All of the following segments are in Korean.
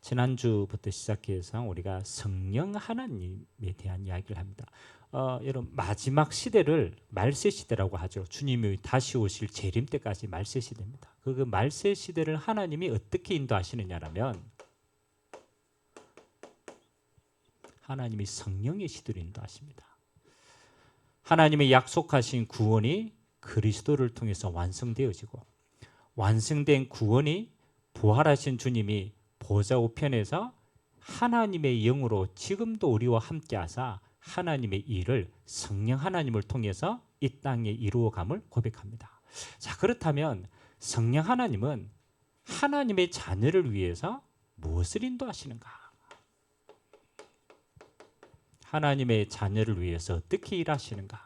지난주부터 시작해서 우리가 성령 하나님에 대한 이야기를 합니다. 여러분 마지막 시대를 말세 시대라고 하죠. 주님이 다시 오실 재림 때까지 말세 시대입니다. 그 말세 시대를 하나님이 어떻게 인도하시느냐라면 하나님이 성령의 시대로 인도하십니다. 하나님의 약속하신 구원이 그리스도를 통해서 완성되어지고 완성된 구원이 부활하신 주님이 보좌 우편에서 하나님의 영으로 지금도 우리와 함께 하사 하나님의 일을 성령 하나님을 통해서 이 땅에 이루어감을 고백합니다. 자, 그렇다면 성령 하나님은 하나님의 자녀를 위해서 무엇을 인도하시는가? 하나님의 자녀를 위해서 어떻게 일하시는가?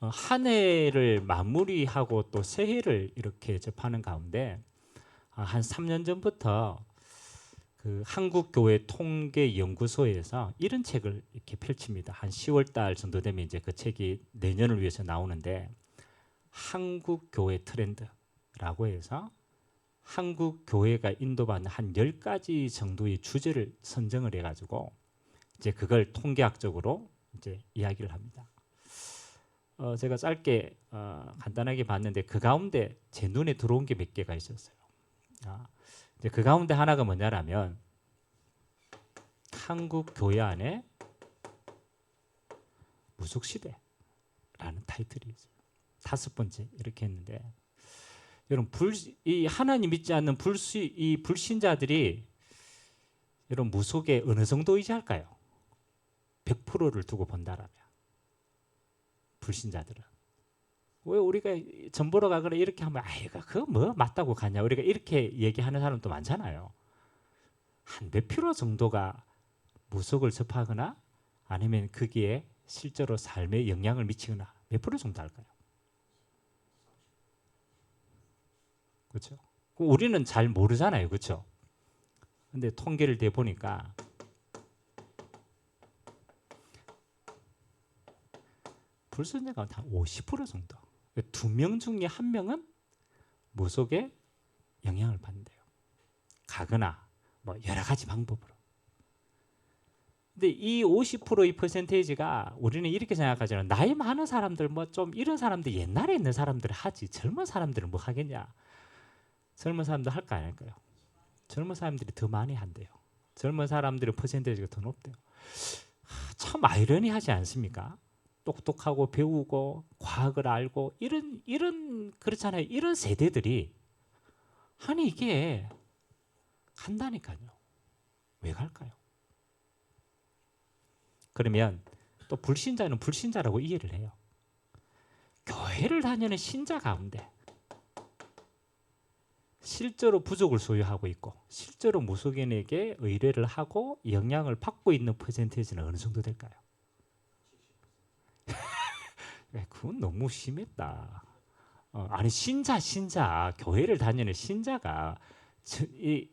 한 해를 마무리하고 또 새해를 이렇게 접하는 가운데 한 3년 전부터 그 한국교회 통계연구소에서 이런 책을 이렇게 펼칩니다. 한 10월 달 정도 되면 이제 그 책이 내년을 위해서 나오는데 한국교회 트렌드라고 해서 한국 교회가 인도받는 한 10가지 정도의 주제를 선정을 해가지고 이제 그걸 통계학적으로 이제 이야기를 합니다. 제가 짧게 간단하게 봤는데 그 가운데 제 눈에 들어온 게 몇 개가 있었어요. 이제 그 가운데 하나가 뭐냐라면 한국 교회 안에 무속시대라는 타이틀이 있어요. 5번째 이렇게 했는데 여러분 이 하나님 믿지 않는 이 불신자들이 여러분 무속에 어느 정도 의지할까요? 100%를 두고 본다라면 불신자들은 왜 우리가 전 보러 가거나 이렇게 하면 아이가 그거 뭐 맞다고 가냐 우리가 이렇게 얘기하는 사람도 많잖아요. 한 몇 프로 정도가 무속을 접하거나 아니면 거기에 실제로 삶에 영향을 미치거나 몇 프로 정도 할까요? 그렇죠? 우리는 잘 모르잖아요. 그렇죠? 근데 통계를 대 보니까 불순자가 한 50% 정도. 2명 중에 1명은 무속에 영향을 받는데요. 가거나 뭐 여러 가지 방법으로. 근데 이 50%의 퍼센테이지가 우리는 이렇게 생각하잖아요. 나이 많은 사람들 뭐 좀 이런 사람들 옛날에 있는 사람들 하지 젊은 사람들은 뭐 하겠냐. 젊은 사람들 할까 안 할까요? 젊은 사람들이 더 많이 한대요. 젊은 사람들의 퍼센테이지가 더 높대요. 참 아이러니하지 않습니까? 똑똑하고 배우고 과학을 알고 이런 그렇잖아요. 이런 세대들이 아니 이게 간다니까요. 왜 갈까요? 그러면 또 불신자는 불신자라고 이해를 해요. 교회를 다니는 신자 가운데 실제로 부족을 소유하고 있고 실제로 무속인에게 의뢰를 하고 영향을 받고 있는 퍼센테이지는 어느 정도 될까요? 그건 너무 심했다. 아니 신자 교회를 다니는 신자가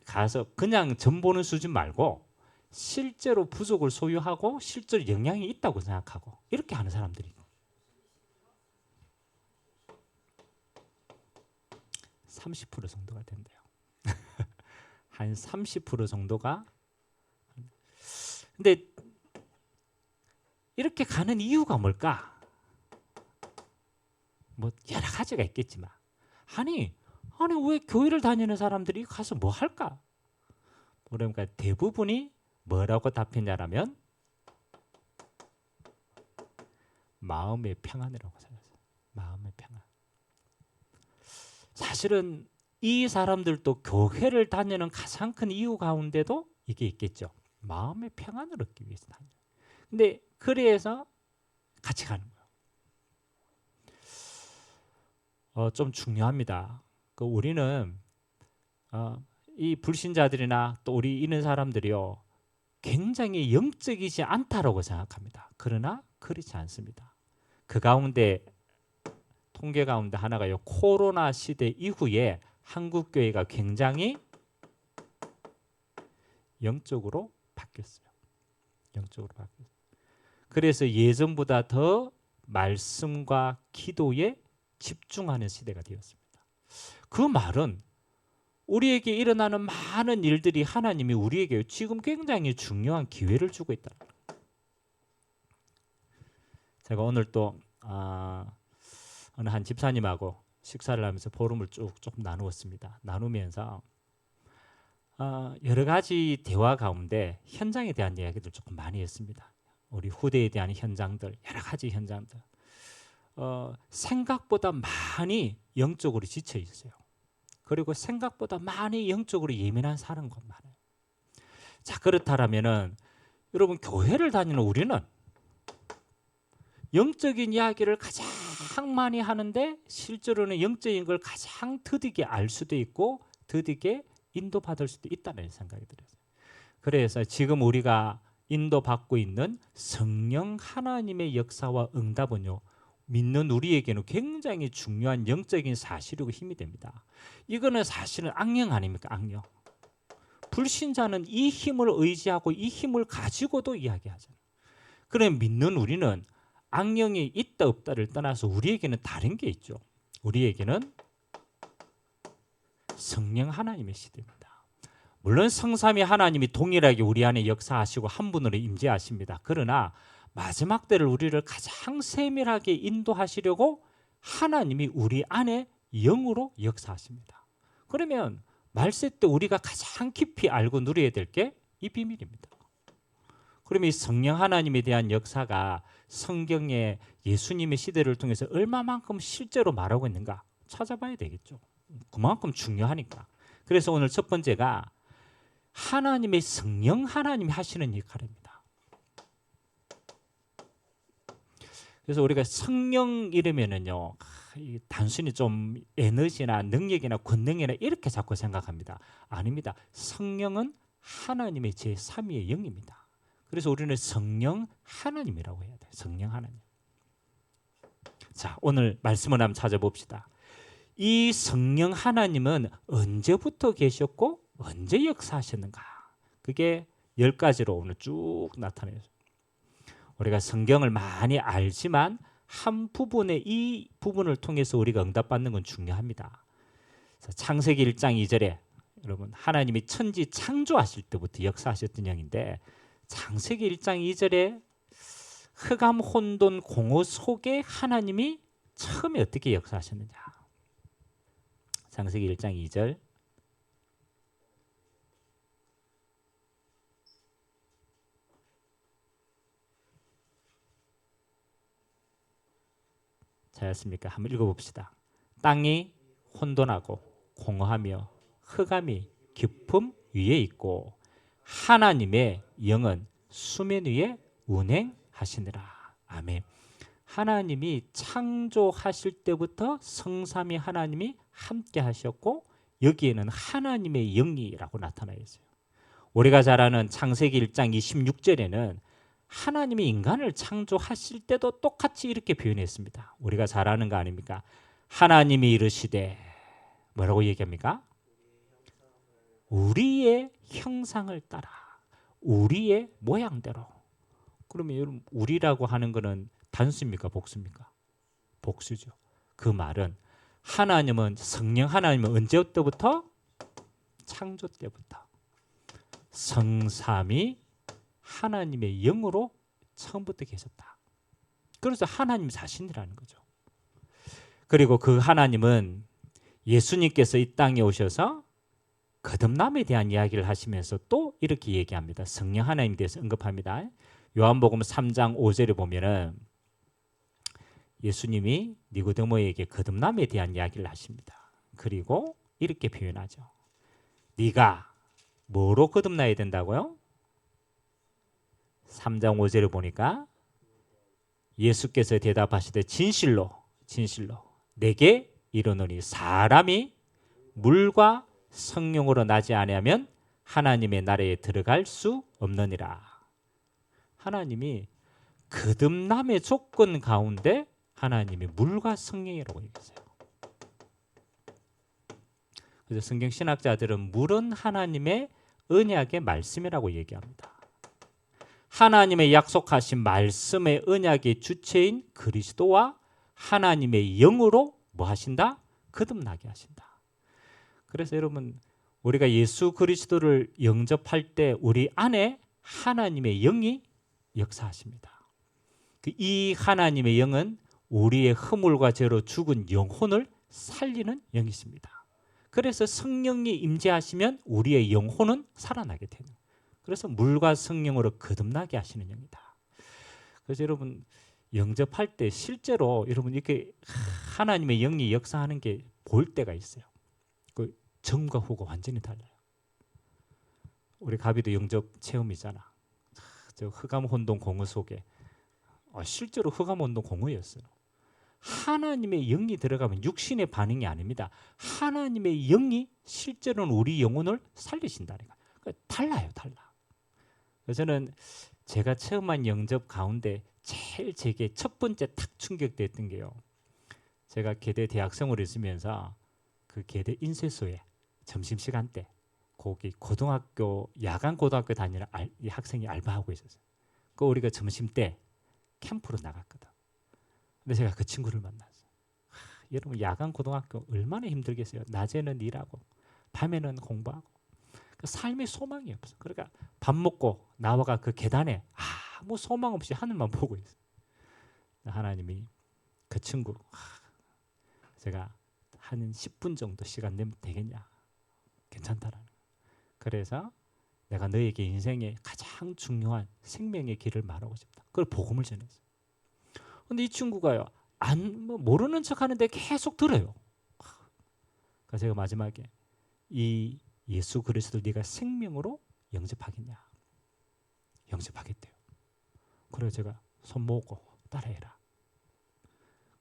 가서 그냥 점 보는 수준 말고 실제로 부족을 소유하고 실제로 영향이 있다고 생각하고 이렇게 하는 사람들이 30% 정도가 된대요. 한 30% 정도가. 근데 이렇게 가는 이유가 뭘까? 뭐 여러 가지가 있겠지만 아니 왜 교회를 다니는 사람들이 가서 뭐 할까? 그러니까 대부분이 뭐라고 답했냐라면 마음의 평안이라고 생각했어요. 마음의 평안. 사실은 이 사람들도 교회를 다니는 가장 큰 이유 가운데도 이게 있겠죠. 마음의 평안을 얻기 위해서 다녀요. 근데 그래서 같이 가는 거예요. 좀 중요합니다. 우리는 이 불신자들이나 또 우리 이런 사람들이요 굉장히 영적이지 않다라고 생각합니다. 그러나 그렇지 않습니다. 그 가운데 통계 가운데 하나가요. 코로나 시대 이후에 한국 교회가 굉장히 영적으로 바뀌었어요. 영적으로 바뀌었어요. 그래서 예전보다 더 말씀과 기도에 집중하는 시대가 되었습니다. 그 말은 우리에게 일어나는 많은 일들이 하나님이 우리에게 지금 굉장히 중요한 기회를 주고 있다는 거예요. 제가 오늘 또 어느 한 집사님하고 식사를 하면서 포럼을 쭉 나누었습니다. 나누면서 여러 가지 대화 가운데 현장에 대한 이야기들 조금 많이 했습니다. 우리 후대에 대한 현장들, 여러 가지 현장들. 생각보다 많이 영적으로 지쳐 있어요. 그리고 생각보다 많이 영적으로 예민한 사람과 많아요. 자, 그렇다면은 여러분, 교회를 다니는 우리는 영적인 이야기를 가장 많이 하는데 실제로는 영적인 걸 가장 더디게 알 수도 있고 더디게 인도받을 수도 있다는 생각이 들어요. 그래서 지금 우리가 인도받고 있는 성령 하나님의 역사와 응답은요, 믿는 우리에게는 굉장히 중요한 영적인 사실이고 힘이 됩니다. 이거는 사실은 악령 아닙니까? 악령. 불신자는 이 힘을 의지하고 이 힘을 가지고도 이야기하잖아요. 그럼 믿는 우리는 악령이 있다 없다를 떠나서 우리에게는 다른 게 있죠. 우리에게는 성령 하나님의 시대입니다. 물론 성삼위 하나님이 동일하게 우리 안에 역사하시고 한 분으로 임재하십니다. 그러나 마지막 때를 우리를 가장 세밀하게 인도하시려고 하나님이 우리 안에 영으로 역사하십니다. 그러면 말세 때 우리가 가장 깊이 알고 누려야 될 게 이 비밀입니다. 그러면 이 성령 하나님에 대한 역사가 성경의 예수님의 시대를 통해서 얼마만큼 실제로 말하고 있는가 찾아봐야 되겠죠. 그만큼 중요하니까. 그래서 오늘 첫 번째가 하나님의 성령 하나님이 하시는 역할입니다. 그래서 우리가 성령 이러면은요, 단순히 좀 에너지나 능력이나 권능이나 이렇게 자꾸 생각합니다. 아닙니다. 성령은 하나님의 제3위의 영입니다. 그래서 우리는 성령 하나님이라고 해야 돼요. 성령 하나님. 자, 오늘 말씀을 한번 찾아봅시다. 이 성령 하나님은 언제부터 계셨고 언제 역사하셨는가? 그게 10가지로 오늘 쭉 나타내요. 우리가 성경을 많이 알지만 한 부분의 이 부분을 통해서 우리가 응답받는 건 중요합니다. 창세기 1장 2절에 여러분, 하나님이 천지 창조하실 때부터 역사하셨던 영인데 창세기 1장 2절에 흑암 혼돈 공허 속에 하나님이 처음에 어떻게 역사하셨느냐. 창세기 1장 2절. 잘했습니까? 한번 읽어봅시다. 땅이 혼돈하고 공허하며 흑암이 깊음 위에 있고 하나님의 영은 수면 위에 운행하시느라. 아멘. 하나님이 창조하실 때부터 성삼위 하나님이 함께 하셨고 여기에는 하나님의 영이라고 나타나 있어요. 우리가 잘 아는 창세기 1장 26절에는 하나님이 인간을 창조하실 때도 똑같이 이렇게 표현했습니다. 우리가 잘 아는 거 아닙니까? 하나님이 이르시되 뭐라고 얘기합니까? 우리의 형상을 따라 우리의 모양대로. 그러면 여러분, 우리라고 하는 거는 단수입니까? 복수입니까? 복수죠. 그 말은 하나님은, 성령 하나님은 언제부터? 창조 때부터 성삼위 하나님의 영으로 처음부터 계셨다. 그래서 하나님 자신이라는 거죠. 그리고 그 하나님은 예수님께서 이 땅에 오셔서 거듭남에 대한 이야기를 하시면서 또 이렇게 얘기합니다. 성령 하나님에 대해서 언급합니다. 요한복음 3장 5절에 보면은 예수님이 니고데모에게 거듭남에 대한 이야기를 하십니다. 그리고 이렇게 표현하죠. 네가 뭐로 거듭나야 된다고요? 3장 5절을 보니까 예수께서 대답하시되 진실로 내게 이르노니 사람이 물과 성령으로 나지 아니하면 하나님의 나라에 들어갈 수 없느니라. 하나님이 거듭남의 조건 가운데 하나님이 물과 성령이라고 얘기했어요. 그래서 성경 신학자들은 물은 하나님의 언약의 말씀이라고 얘기합니다. 하나님의 약속하신 말씀의 언약의 주체인 그리스도와 하나님의 영으로 뭐 하신다? 거듭나게 하신다. 그래서 여러분 우리가 예수 그리스도를 영접할 때 우리 안에 하나님의 영이 역사하십니다. 이 하나님의 영은 우리의 허물과 죄로 죽은 영혼을 살리는 영이십니다. 그래서 성령이 임재하시면 우리의 영혼은 살아나게 되는. 그래서 물과 성령으로 거듭나게 하시는 영이다. 그래서 여러분 영접할 때 실제로 여러분 이렇게 하나님의 영이 역사하는 게 보일 때가 있어요. 그 전과 후가 완전히 달라요. 우리 가비도 영접 체험이잖아. 저 흑암혼동 공허 속에 실제로 흑암혼동 공허였어요. 하나님의 영이 들어가면 육신의 반응이 아닙니다. 하나님의 영이 실제로는 우리 영혼을 살리신다니까. 그러니까 달라요, 달라. 그래서 저는 제가 체험한 영접 가운데 제일 제게 첫 번째 탁 충격됐던 게요. 제가 계대 대학생으로 있으면서 그 계대 인쇄소에 점심시간 때 거기 고등학교 야간 고등학교 다니는 학생이 알바하고 있었어요. 그 우리가 점심 때 캠프로 나갔거든. 근데 제가 그 친구를 만났어요. 여러분 야간 고등학교 얼마나 힘들겠어요. 낮에는 일하고 밤에는 공부하고 그 삶의 소망이 없어. 그러니까 밥 먹고 나와가 그 계단에 아무 소망 없이 하늘만 보고 있어요. 하나님이 그 친구 제가 한 10분 정도 시간 내면 되겠냐? 괜찮다라는 거예요. 그래서 내가 너에게 인생의 가장 중요한 생명의 길을 말하고 싶다. 그걸 복음을 전했어요. 근데 이 친구가요, 모르는 척 하는데 계속 들어요. 그래서 제가 마지막에 이 예수 그리스도를 네가 생명으로 영접하겠냐? 영접하겠대요. 그래서 제가 손 모으고 따라해라.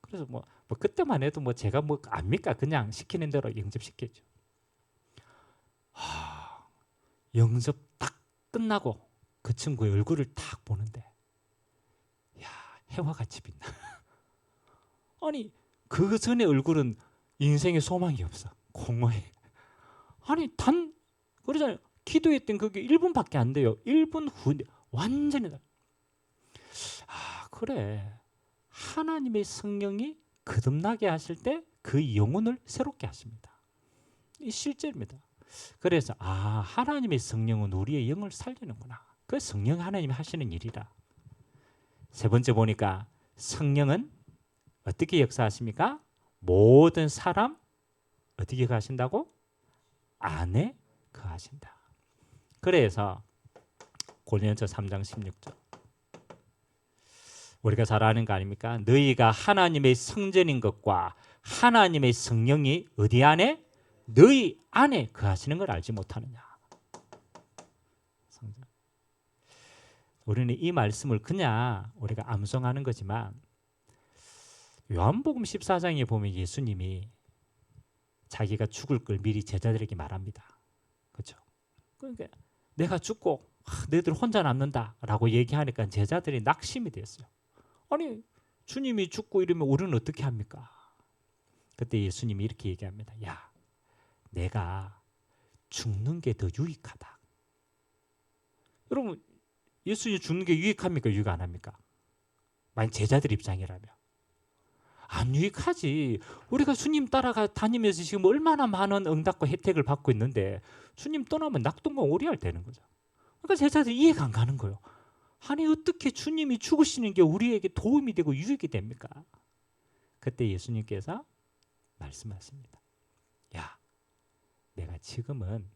그래서 뭐 그때만 해도 제가 압니까? 그냥 시키는 대로 영접시켰죠. 영접 딱 끝나고 그 친구의 얼굴을 딱 보는데 야, 해와 같이 빛나. 아니 그 전에 얼굴은 인생의 소망이 없어. 공허해. 아니 그러잖아요. 기도했던 그게 1분밖에 안 돼요. 1분 후인데 완전히 그래. 하나님의 성령이 거듭나게 하실 때 그 영혼을 새롭게 하십니다. 이 실제입니다. 그래서 하나님의 성령은 우리의 영을 살리는구나. 그 성령 하나님이 하시는 일이라. 세 번째 보니까 성령은 어떻게 역사하십니까? 모든 사람 어떻게 거하신다고? 안에 거하신다. 그래서 고린도서 3장 16절 우리가 잘 아는 거 아닙니까? 너희가 하나님의 성전인 것과 하나님의 성령이 어디 안에? 너희 안에 거하시는 걸 알지 못하느냐. 성전. 우리는 이 말씀을 그냥 우리가 암송하는 거지만 요한복음 14장에 보면 예수님이 자기가 죽을 걸 미리 제자들에게 말합니다. 그렇죠? 그러니까 내가 죽고 너희들 혼자 남는다라고 얘기하니까 제자들이 낙심이 됐어요. 아니 주님이 죽고 이러면 우리는 어떻게 합니까? 그때 예수님이 이렇게 얘기합니다. 야, 내가 죽는 게 더 유익하다. 여러분 예수님 죽는 게 유익합니까? 유익 안 합니까? 만약 제자들 입장이라면 안 유익하지. 우리가 주님 따라가 다니면서 지금 얼마나 많은 응답과 혜택을 받고 있는데 주님 떠나면 낙동강 오리알 되는 거죠. 그러니까 제자들이 이해가 안 가는 거예요. 아니 어떻게 주님이 죽으시는 게 우리에게 도움이 되고 유익이 됩니까? 그때 예수님께서 말씀하십니다. 야, 내가 지금은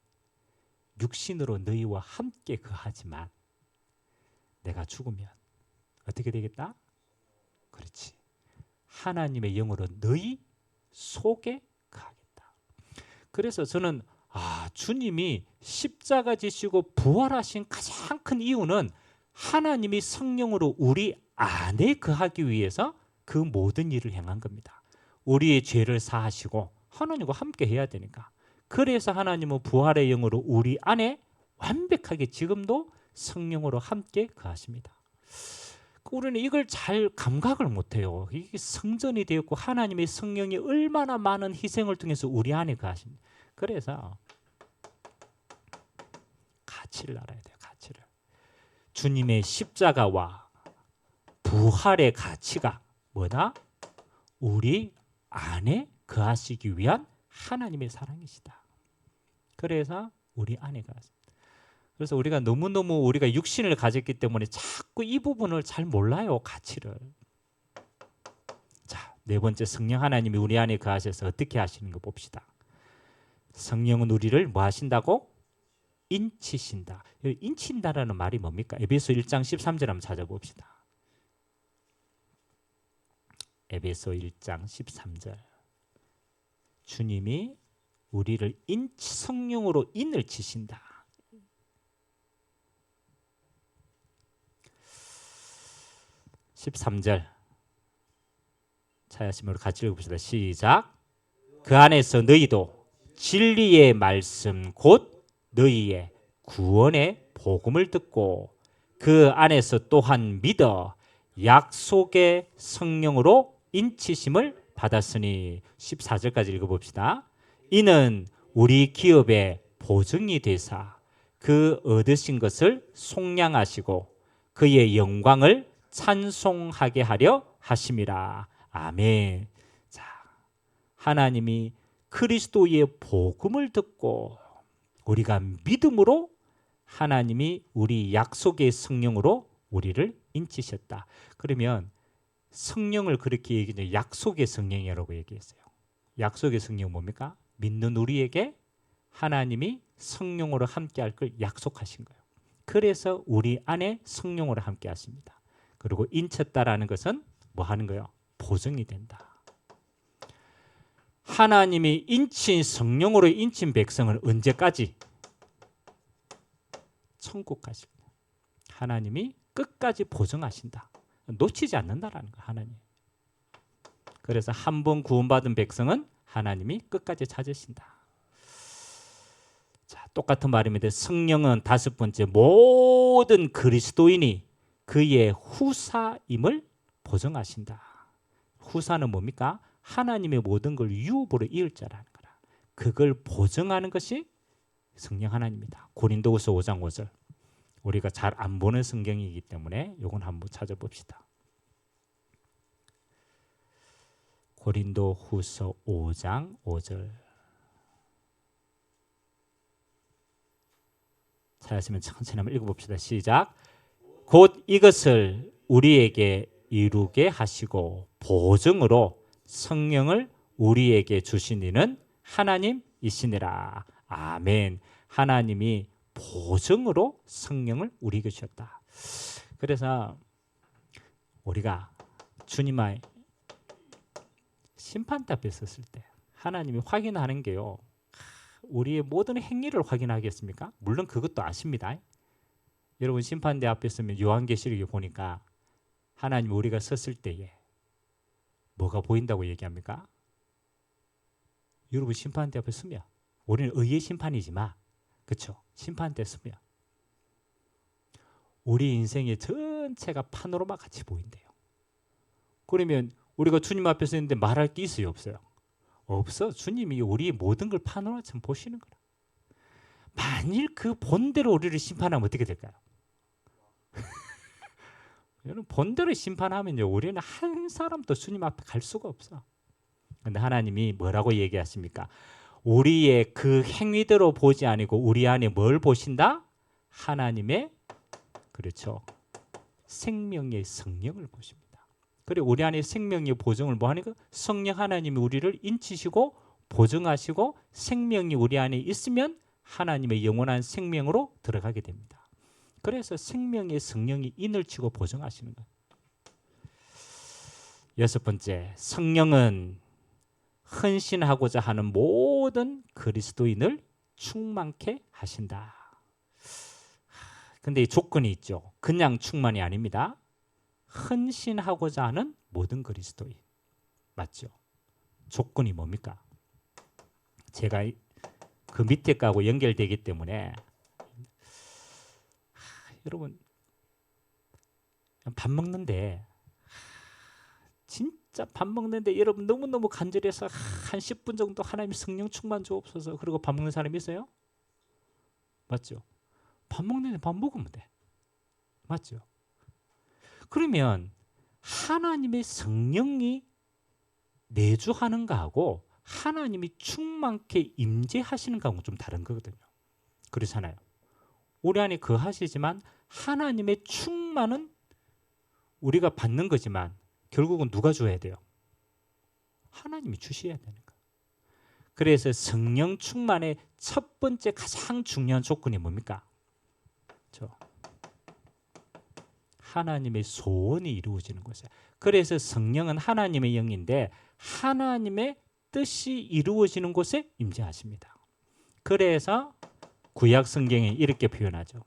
육신으로 너희와 함께 거하지만 내가 죽으면 어떻게 되겠다? 그렇지. 하나님의 영으로 너희 속에 거하겠다. 그래서 저는 주님이 십자가 지시고 부활하신 가장 큰 이유는 하나님이 성령으로 우리 안에 거하기 위해서 그 모든 일을 행한 겁니다. 우리의 죄를 사하시고 하나님과 함께 해야 되니까. 그래서 하나님은 부활의 영으로 우리 안에 완벽하게 지금도 성령으로 함께 거하십니다. 우리는 이걸 잘 감각을 못해요. 이게 성전이 되었고 하나님의 성령이 얼마나 많은 희생을 통해서 우리 안에 거하십니다. 그래서 가치를 알아야 돼요. 가치를. 주님의 십자가와 부활의 가치가 뭐다? 우리 안에 거하시기 위한 하나님의 사랑이시다. 그래서 우리 안에 거하십니다. 그래서 우리가 너무너무 우리가 육신을 가졌기 때문에 자꾸 이 부분을 잘 몰라요. 가치를. 자, 네 번째, 성령 하나님이 우리 안에 거하셔서 어떻게 하시는 거 봅시다. 성령은 우리를 뭐 하신다고? 인치신다. 인친다라는 말이 뭡니까? 에베소 1장 13절 한번 찾아봅시다. 에베소 1장 13절. 주님이 우리를 성령으로 인을 치신다. 13절 찾으시면 같이 읽어봅시다. 시작. 그 안에서 너희도 진리의 말씀 곧 너희의 구원의 복음을 듣고 그 안에서 또한 믿어 약속의 성령으로 인치심을 받았으니 14절까지 읽어봅시다. 이는 우리 기업의 보증이 되사 그 얻으신 것을 속량하시고 그의 영광을 찬송하게 하려 하심이라. 아멘. 자, 하나님이 그리스도의 복음을 듣고 우리가 믿음으로 하나님이 우리 약속의 성령으로 우리를 인치셨다. 그러면 성령을 그렇게 얘기해요. 약속의 성령이라고 얘기했어요. 약속의 성령은 뭡니까? 믿는 우리에게 하나님이 성령으로 함께할 걸 약속하신 거예요. 그래서 우리 안에 성령으로 함께 하십니다. 그리고 인쳤다라는 것은 뭐 하는 거예요? 보증이 된다. 하나님이 인친 성령으로 인친 백성을 언제까지? 천국 가십니다. 하나님이 끝까지 보증하신다. 놓치지 않는다라는 거예요. 하나님. 그래서 한 번 구원받은 백성은 하나님이 끝까지 찾으신다. 자, 똑같은 말입니다. 성령은 다섯 번째, 모든 그리스도인이 그의 후사임을 보증하신다. 후사는 뭡니까? 하나님의 모든 걸 유업으로 이을 자라는 거라. 그걸 보증하는 것이 성령 하나님입니다. 고린도후서 5장 5절. 우리가 잘 안 보는 성경이기 때문에 이건 한번 찾아봅시다. 고린도후서 5장 5절. 찾으시면 천천히 한번 읽어봅시다. 시작. 곧 이것을 우리에게 이루게 하시고 보증으로 성령을 우리에게 주신 이는 하나님이시니라. 아멘. 하나님이 보증으로 성령을 우리에게 주셨다. 그래서 우리가 주님의 심판대 앞에 섰을 때 하나님이 확인하는 게요, 우리의 모든 행위를 확인하겠습니까? 물론 그것도 아십니다. 여러분 심판대 앞에 서면 요한계시록에 보니까 하나님 우리가 섰을 때에 뭐가 보인다고 얘기합니까? 여러분 심판대 앞에 서면 우리는 의의 심판이지만, 그렇죠? 심판대 서면 우리 인생의 전체가 파노라마 같이 보인대요. 그러면 우리가 주님 앞에 서 있는데 말할 게 있어요, 없어요? 없어. 주님이 우리의 모든 걸 파노라마처럼 보시는 거라. 만일 그 본대로 우리를 심판하면 어떻게 될까요? 여러분 본대로 심판하면요, 우리는 한 사람도 주님 앞에 갈 수가 없어. 근데 하나님이 뭐라고 얘기하십니까? 우리의 그 행위대로 보지 아니고 우리 안에 뭘 보신다? 하나님의, 그렇죠, 생명의 성령을 보십니다. 그리고 우리 안에 생명의 보증을 뭐 하니까? 성령 하나님이 우리를 인치시고 보증하시고 생명이 우리 안에 있으면 하나님의 영원한 생명으로 들어가게 됩니다. 그래서 생명의 성령이 인을 치고 보증하시는 거예요. 여섯 번째, 성령은 헌신하고자 하는 모든 그리스도인을 충만케 하신다. 근데 이 조건이 있죠. 그냥 충만이 아닙니다. 헌신하고자 하는 모든 그리스도인. 맞죠? 조건이 뭡니까? 제가 그 밑에 거하고 연결되기 때문에 여러분 밥 먹는데 진짜 밥 먹는데 여러분 너무너무 간절해서 한 10분 정도 하나님 성령 충만 주옵소서 그러고 밥 먹는 사람이 있어요? 맞죠? 밥 먹는데 밥 먹으면 돼. 맞죠? 그러면 하나님의 성령이 내주하는 거하고 하나님이 충만케 임재하시는 거하고는 좀 다른 거거든요. 그렇잖아요. 우리 안에 거하시지만 하나님의 충만은 우리가 받는 거지만 결국은 누가 줘야 돼요? 하나님이 주셔야 되는 거예요. 그래서 성령 충만의 첫 번째 가장 중요한 조건이 뭡니까? 하나님의 소원이 이루어지는 것이에요. 그래서 성령은 하나님의 영인데 하나님의 뜻이 이루어지는 곳에 임재하십니다. 그래서 구약 성경에 이렇게 표현하죠.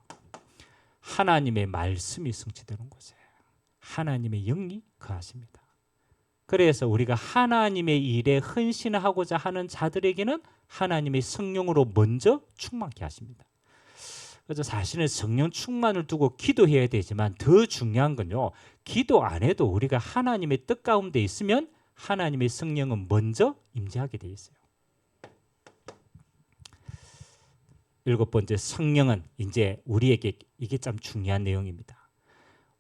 하나님의 말씀이 성취되는 곳에 하나님의 영이 거하십니다. 그래서 우리가 하나님의 일에 헌신하고자 하는 자들에게는 하나님의 성령으로 먼저 충만케 하십니다. 그래서 사실은 성령 충만을 두고 기도해야 되지만 더 중요한 건요, 기도 안 해도 우리가 하나님의 뜻 가운데 있으면 하나님의 성령은 먼저 임재하게 돼 있어요. 7번째, 성령은 이제 우리에게 이게 참 중요한 내용입니다.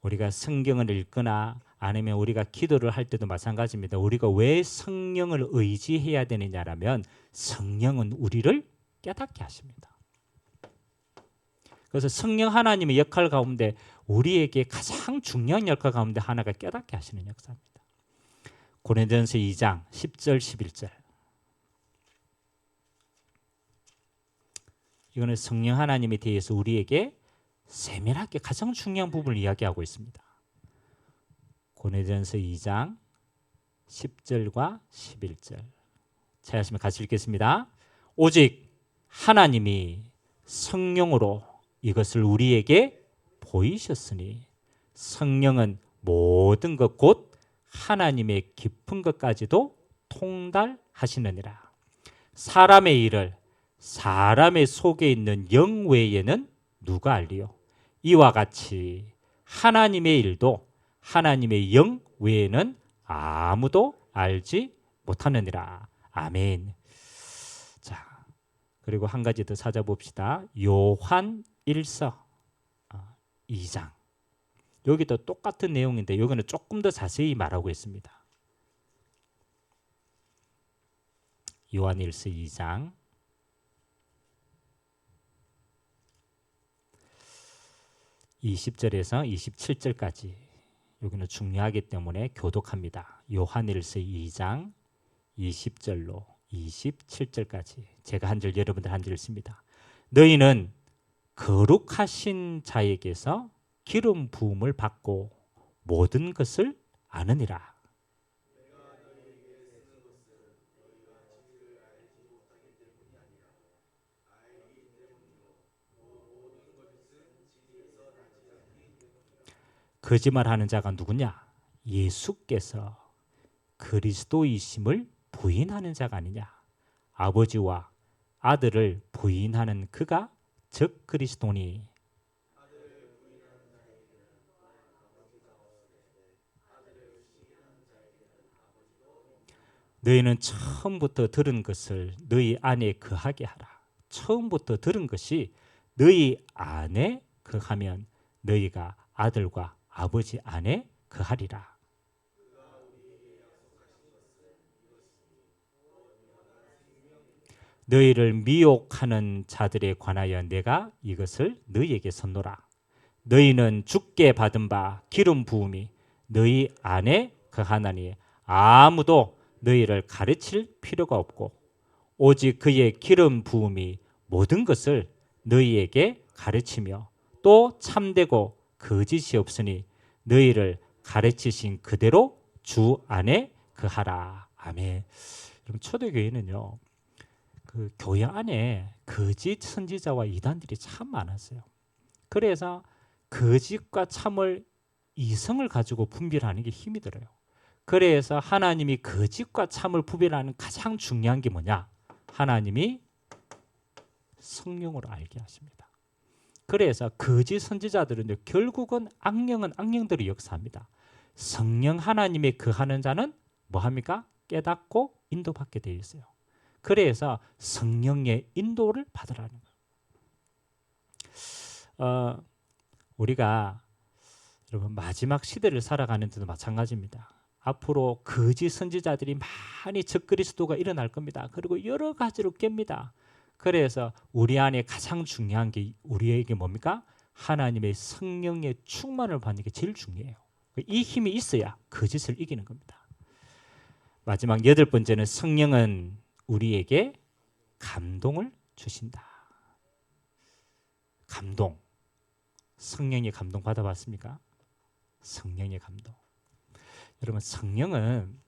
우리가 성경을 읽거나 아니면 우리가 기도를 할 때도 마찬가지입니다. 우리가 왜 성령을 의지해야 되느냐라면 성령은 우리를 깨닫게 하십니다. 그래서 성령 하나님의 역할 가운데 우리에게 가장 중요한 역할 가운데 하나가 깨닫게 하시는 역사입니다. 고린도전서 2장 10절 11절. 이거는 성령 하나님에 대해서 우리에게 세밀하게 가장 중요한 부분을 이야기하고 있습니다. 고린도전서 2장 10절과 11절. 찾으시면 같이 읽겠습니다. 오직 하나님이 성령으로 이것을 우리에게 보이셨으니 성령은 모든 것 곧 하나님의 깊은 것까지도 통달하시느니라. 사람의 일을 사람의 속에 있는 영 외에는 누가 알리요? 이와 같이 하나님의 일도 하나님의 영 외에는 아무도 알지 못하느니라. 아멘. 자, 그리고 한 가지 더 찾아봅시다. 요한 1서 2장. 여기도 똑같은 내용인데 여기는 조금 더 자세히 말하고 있습니다. 요한 1서 2장 20절에서 27절까지. 여기는 중요하기 때문에 교독합니다. 요한 1서 2장 20절로 27절까지. 제가 한 절, 여러분들 한 절 읽습니다. 너희는 거룩하신 자에게서 기름 부음을 받고 모든 것을 아느니라. 거짓말하는 자가 누구냐? 예수께서 그리스도이심을 부인하는 자가 아니냐? 아버지와 아들을 부인하는 그가 즉 그리스도니. 너희는 처음부터 들은 것을 너희 안에 거하게 하라. 처음부터 들은 것이 너희 안에 거하면 너희가 아들과 아버지 안에 거하리라. 너희를 미혹하는 자들에 관하여 내가 이것을 너희에게 선노라. 너희는 주께 받은 바 기름 부음이 너희 안에 거하나니 아무도 너희를 가르칠 필요가 없고 오직 그의 기름 부음이 모든 것을 너희에게 가르치며 또 참되고 거짓이 없으니 너희를 가르치신 그대로 주 안에 거하라. 아멘. 여러분, 초대교회는요, 그 교회 안에 거짓 선지자와 이단들이 참 많았어요. 그래서 거짓과 참을 이성을 가지고 분별하는 게 힘이 들어요. 그래서 하나님이 거짓과 참을 구별하는 가장 중요한 게 뭐냐? 하나님이 성령으로 알게 하십니다. 그래서 거짓 선지자들은 결국은 악령은 악령들이 역사합니다. 성령 하나님의 거하는 자는 뭐합니까? 깨닫고 인도받게 되어 있어요. 그래서 성령의 인도를 받으라는 거예요. 우리가 여러분 마지막 시대를 살아가는 데도 마찬가지입니다. 앞으로 거짓 선지자들이 많이 적그리스도가 일어날 겁니다. 그리고 여러 가지로 깹니다. 그래서 우리 안에 가장 중요한 게 우리에게 뭡니까? 하나님의 성령의 충만을 받는 게 제일 중요해요. 이 힘이 있어야 거짓을 이기는 겁니다. 마지막 8번째는 성령은 우리에게 감동을 주신다. 감동. 성령의 감동 받아봤습니까? 성령의 감동. 여러분, 성령은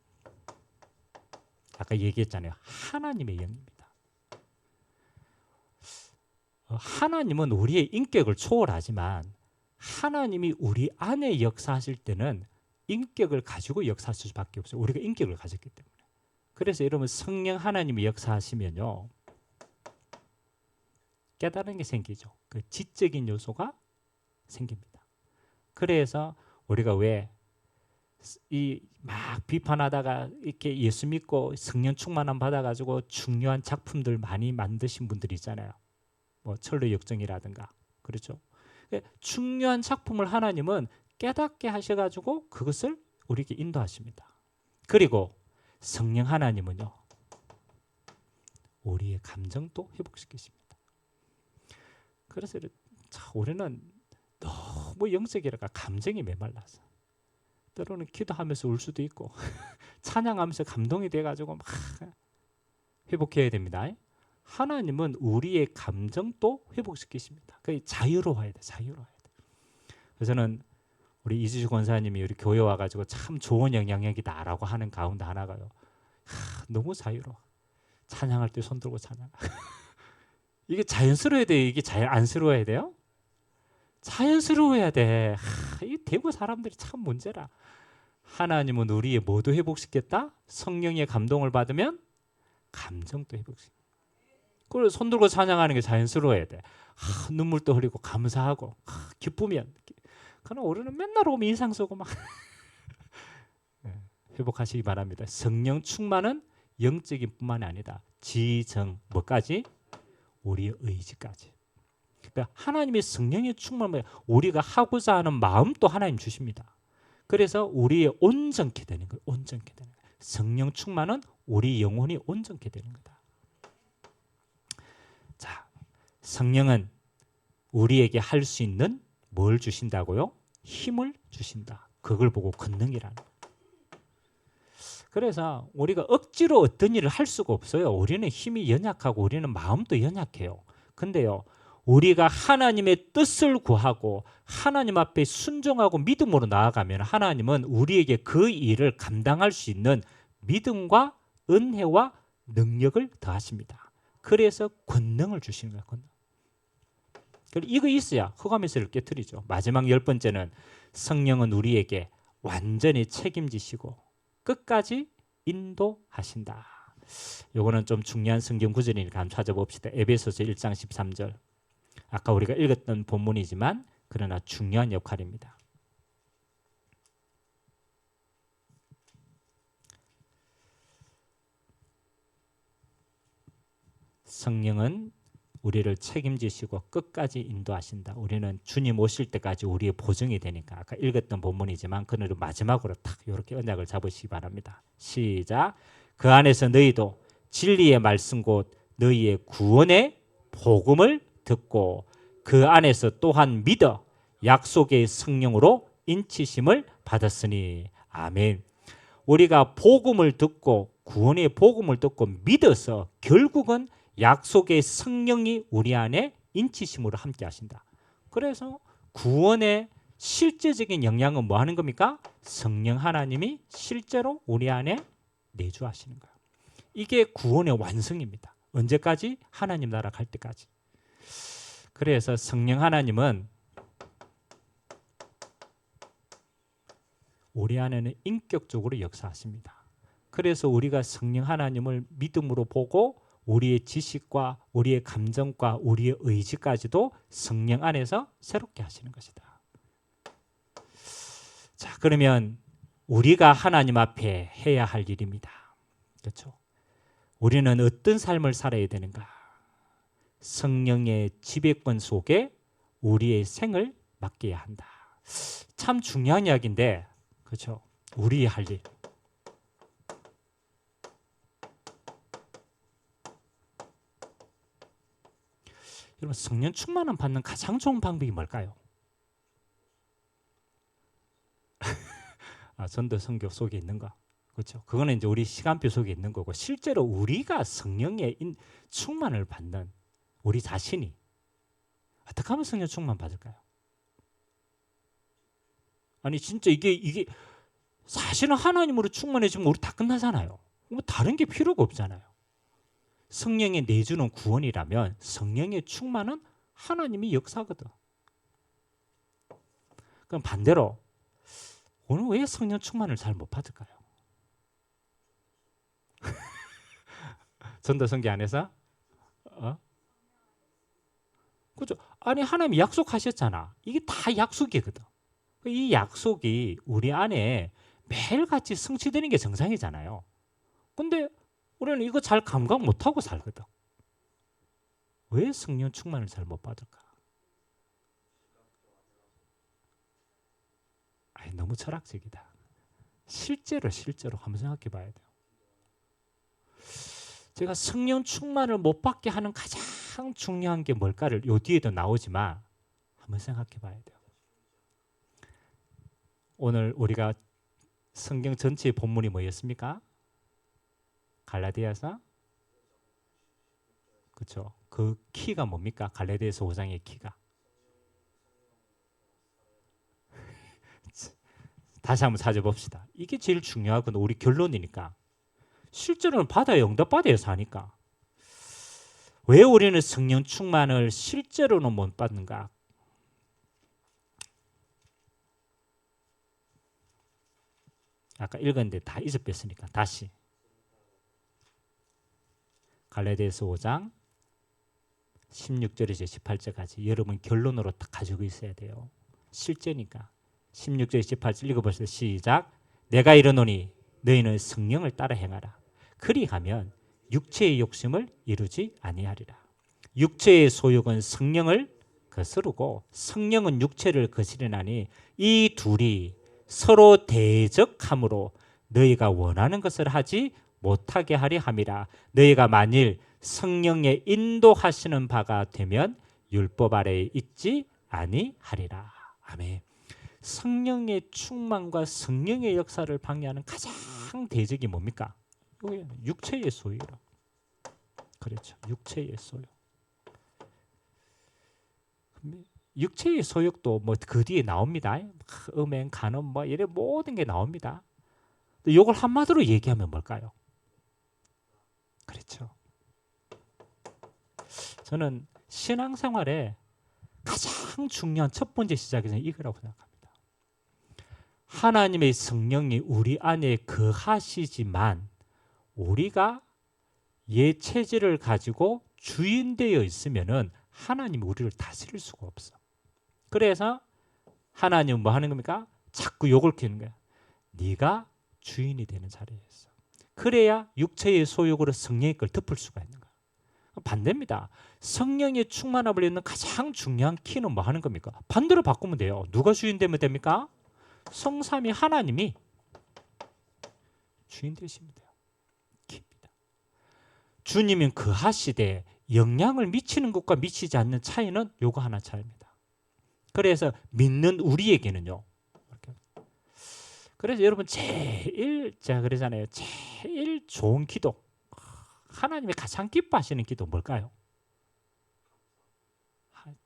아까 얘기했잖아요. 하나님의 영입니다. 하나님은 우리의 인격을 초월하지만 하나님이 우리 안에 역사하실 때는 인격을 가지고 역사하실 수밖에 없어요. 우리가 인격을 가졌기 때문에. 그래서 여러분, 성령 하나님이 역사하시면요, 깨달은 게 생기죠. 그 지적인 요소가 생깁니다. 그래서 우리가 왜 이 막 비판하다가 이렇게 예수 믿고 성령 충만함 받아가지고 중요한 작품들 많이 만드신 분들이 있잖아요. 뭐 철로 역정이라든가, 그렇죠. 중요한 작품을 하나님은 깨닫게 하셔가지고 그것을 우리에게 인도하십니다. 그리고 성령 하나님은요, 우리의 감정도 회복시키십니다. 그래서 우리는 너무 영적이라가 감정이 메말라서 때로는 기도하면서 울 수도 있고 찬양하면서 감동이 돼가지고 막 회복해야 됩니다. 하나님은 우리의 감정도 회복시키십니다. 그 자유로워야 돼, 자유로워야 돼. 그래서 저는 우리 이주주 권사님이 우리 교회 와가지고 참 좋은 영향력이다라고 하는 가운데 하나가요. 너무 자유로워. 찬양할 때 손 들고 찬양. 이게 자연스러워야 돼요. 이게 안쓰러워야 돼요? 자연스러워야 돼. 이 대구 사람들이 참 문제라. 하나님은 우리의 뭐도 회복시켰다? 성령의 감동을 받으면 감정도 회복시켜. 그걸 손 들고 찬양하는 게 자연스러워야 돼. 눈물도 흘리고 감사하고 기쁘면. 그러나 우리는 맨날 오면 인상 쓰고 막 회복하시기 바랍니다. 성령 충만은 영적인 뿐만이 아니다. 지정 뭐까지? 우리의 의지까지. 그러니까 하나님의 성령의 충만은 우리가 하고자 하는 마음도 하나님 주십니다. 그래서 우리의 온전케 되는 거예요. 온전케 되는 거예요. 성령 충만은 우리 영혼이 온전케 되는 거다. 자, 성령은 우리에게 할 수 있는 뭘 주신다고요? 힘을 주신다. 그걸 보고 권능이라는 거예요. 그래서 우리가 억지로 어떤 일을 할 수가 없어요. 우리는 힘이 연약하고 우리는 마음도 연약해요. 근데요, 우리가 하나님의 뜻을 구하고 하나님 앞에 순종하고 믿음으로 나아가면 하나님은 우리에게 그 일을 감당할 수 있는 믿음과 은혜와 능력을 더하십니다. 그래서 권능을 주시는 거예요. 권능. 이거 있어야 흑암에서를 깨트리죠. 마지막 10번째는 성령은 우리에게 완전히 책임지시고 끝까지 인도하신다. 요거는 좀 중요한 성경 구절이니까 한번 찾아봅시다. 에베소서 1장 13절. 아까 우리가 읽었던 본문이지만 그러나 중요한 역할입니다. 성령은 우리를 책임지시고 끝까지 인도하신다. 우리는 주님 오실 때까지 우리의 보증이 되니까 아까 읽었던 본문이지만 그는 마지막으로 딱 이렇게 언약을 잡으시기 바랍니다. 시작. 그 안에서 너희도 진리의 말씀 곧 너희의 구원의 복음을 듣고 그 안에서 또한 믿어 약속의 성령으로 인치심을 받았으니 아멘. 우리가 복음을 듣고 구원의 복음을 듣고 믿어서 결국은 약속의 성령이 우리 안에 인치심으로 함께 하신다. 그래서 구원의 실제적인 영향은 뭐 하는 겁니까? 성령 하나님이 실제로 우리 안에 내주하시는 거예요. 이게 구원의 완성입니다. 언제까지? 하나님 나라 갈 때까지. 그래서 성령 하나님은 우리 안에는 인격적으로 역사하십니다. 그래서 우리가 성령 하나님을 믿음으로 보고 우리의 지식과 우리의 감정과 우리의 의지까지도 성령 안에서 새롭게 하시는 것이다. 자, 그러면 우리가 하나님 앞에 해야 할 일입니다. 그렇죠? 우리는 어떤 삶을 살아야 되는가? 성령의 지배권 속에 우리의 생을 맡겨야 한다. 참 중요한 이야기인데, 그렇죠? 우리의 할 일. 여러분 성령 충만을 받는 가장 좋은 방법이 뭘까요? 전도 선교 속에 있는 거. 그렇죠. 그거는 이제 우리 시간표 속에 있는 거고 실제로 우리가 성령의 충만을 받는 우리 자신이 어떻게 하면 성령 충만 받을까요? 아니 진짜 이게 사실은 하나님으로 충만해지면 우리 다 끝나잖아요. 뭐 다른 게 필요가 없잖아요. 성령의 내주는 구원이라면 성령의 충만은 하나님이 역사거든. 그럼 반대로 오늘 왜 성령 충만을 잘 못 받을까요? 전도 선교 안에서 그죠? 아니 하나님이 약속하셨잖아. 이게 다 약속이거든. 이 약속이 우리 안에 매일같이 성취되는 게 정상이잖아요. 근데 우리는 이거 잘 감각 못하고 살거든. 왜 성령 충만을 잘 못 받을까? 아니, 너무 철학적이다. 실제로 한번 생각해 봐야 돼요. 제가 성령 충만을 못 받게 하는 가장 중요한 게 뭘까를 요 뒤에도 나오지만 한번 생각해 봐야 돼요. 오늘 우리가 성경 전체의 본문이 뭐였습니까? 갈라디아서? 그렇죠. 그 키가 뭡니까? 갈라디아서 5장의 키가. 다시 한번 찾아봅시다. 이게 제일 중요하고 우리 결론이니까. 실제로는 받아야 응답받아야 사니까. 왜 우리는 성령 충만을 실제로는 못 받는가? 아까 읽었는데 다 잊어뺐으니까 다시. 갈라디아서 5장 16절에서 18절까지 여러분 결론으로 딱 가지고 있어야 돼요. 실제니까. 16절 18절 읽어보세요. 시작. 내가 이르노니 너희는 성령을 따라 행하라. 그리하면 육체의 욕심을 이루지 아니하리라. 육체의 소욕은 성령을 거스르고 성령은 육체를 거스르나니 이 둘이 서로 대적함으로 너희가 원하는 것을 하지 못하게 하려 함이라. 너희가 만일 성령의 인도하시는 바가 되면 율법 아래에 있지 아니하리라. 아멘. 성령의 충만과 성령의 역사를 방해하는 가장 대적이 뭡니까? 육체의 소유라. 그렇죠. 육체의 소유. 육체의 소욕도 뭐 그 뒤에 나옵니다. 음행, 간음 뭐 이래 모든 게 나옵니다. 이걸 한마디로 얘기하면 뭘까요? 그렇죠. 저는 신앙생활에 가장 중요한 첫 번째 시작은 이거라고 생각합니다. 하나님의 성령이 우리 안에 거하시지만 우리가 옛 체질을 가지고 주인되어 있으면은 하나님이 우리를 다스릴 수가 없어. 그래서 하나님은 뭐 하는 겁니까? 자꾸 욕을 키우는 거야. 네가 주인이 되는 자리에 있어. 그래야 육체의 소욕으로 성령의 걸 덮을 수가 있는 거야. 반대입니다. 성령의 충만함을 얻는 가장 중요한 키는 뭐 하는 겁니까? 반대로 바꾸면 돼요. 누가 주인 되면 됩니까? 성삼위 하나님이 주인 되시면 돼요. 키입니다. 주님은 거하시되 영향을 미치는 것과 미치지 않는 차이는 요거 하나 차이입니다. 그래서 믿는 우리에게는요. 그래서 여러분 제가 그러잖아요. 제일 좋은 기도, 하나님이 가장 기뻐하시는 기도 뭘까요?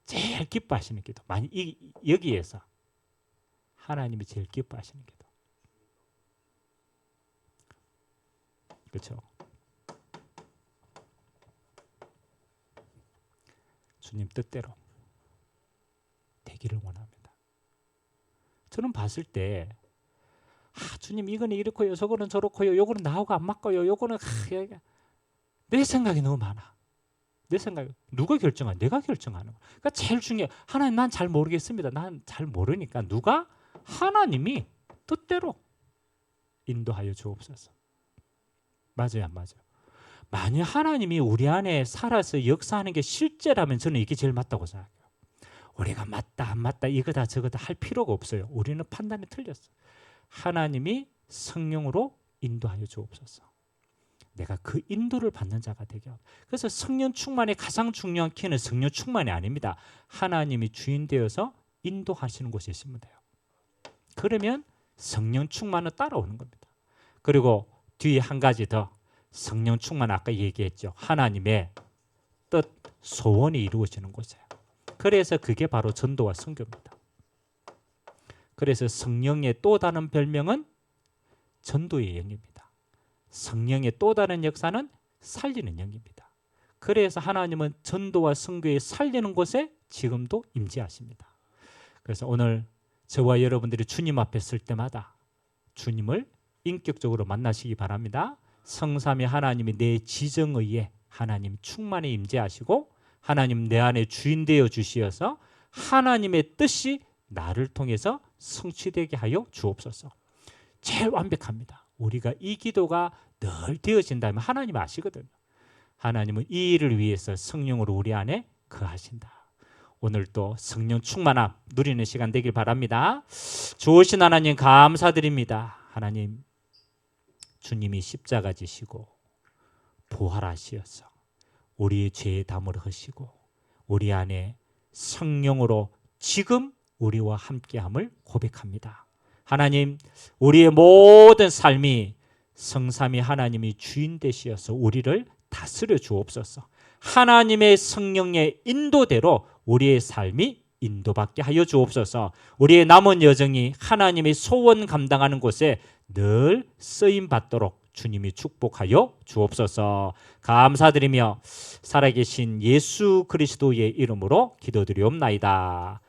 제일 기뻐하시는 기도. 만약 여기에서 하나님이 제일 기뻐하시는 기도. 그렇죠? 주님 뜻대로 되기를 원합니다. 저는 봤을 때 주님 이거는 이렇고요, 저거는 저렇고요, 요거는 나하고 안 맞고요, 요거는 내 생각이 너무 많아. 내 생각 누가 결정하는? 내가 결정하는 거. 그러니까 제일 중요해. 하나님 난 잘 모르겠습니다. 난 잘 모르니까 누가 하나님이 뜻대로 인도하여 주옵소서. 맞아요, 안 맞아요? 만약 하나님이 우리 안에 살아서 역사하는 게 실제라면 저는 이게 제일 맞다고 생각해요. 우리가 맞다 안 맞다 이거다 저거다 할 필요가 없어요. 우리는 판단이 틀렸어. 하나님이 성령으로 인도하여 주옵소서. 내가 그 인도를 받는 자가 되게 하고. 그래서 성령 충만의 가장 중요한 키는 성령 충만이 아닙니다. 하나님이 주인 되어서 인도하시는 곳에 있으면 돼요. 그러면 성령 충만은 따라오는 겁니다. 그리고 뒤에 한 가지 더, 성령 충만 아까 얘기했죠. 하나님의 뜻, 소원이 이루어지는 곳이에요. 그래서 그게 바로 전도와 선교입니다. 그래서 성령의 또 다른 별명은 전도의 영입니다. 성령의 또 다른 역사는 살리는 영입니다. 그래서 하나님은 전도와 선교에 살리는 곳에 지금도 임재하십니다. 그래서 오늘 저와 여러분들이 주님 앞에 설 때마다 주님을 인격적으로 만나시기 바랍니다. 성삼위 하나님이 내 지정의에 하나님 충만히 임재하시고 하나님 내 안에 주인 되어 주시어서 하나님의 뜻이 나를 통해서 성취되게 하여 주옵소서. 제일 완벽합니다. 우리가 이 기도가 늘 되어진다면 하나님 아시거든요. 하나님은 이 일을 위해서 성령으로 우리 안에 거하신다. 오늘 또 성령 충만함 누리는 시간 되길 바랍니다. 좋으신 하나님 감사드립니다. 하나님 주님이 십자가 지시고 부활하시어서 우리의 죄의 담을 허시고 우리 안에 성령으로 지금 우리와 함께함을 고백합니다. 하나님 우리의 모든 삶이 성삼위 하나님이 주인 되시어서 우리를 다스려 주옵소서. 하나님의 성령의 인도대로 우리의 삶이 인도받게 하여 주옵소서. 우리의 남은 여정이 하나님의 소원 감당하는 곳에 늘 쓰임 받도록 주님이 축복하여 주옵소서. 감사드리며 살아계신 예수 그리스도의 이름으로 기도드리옵나이다.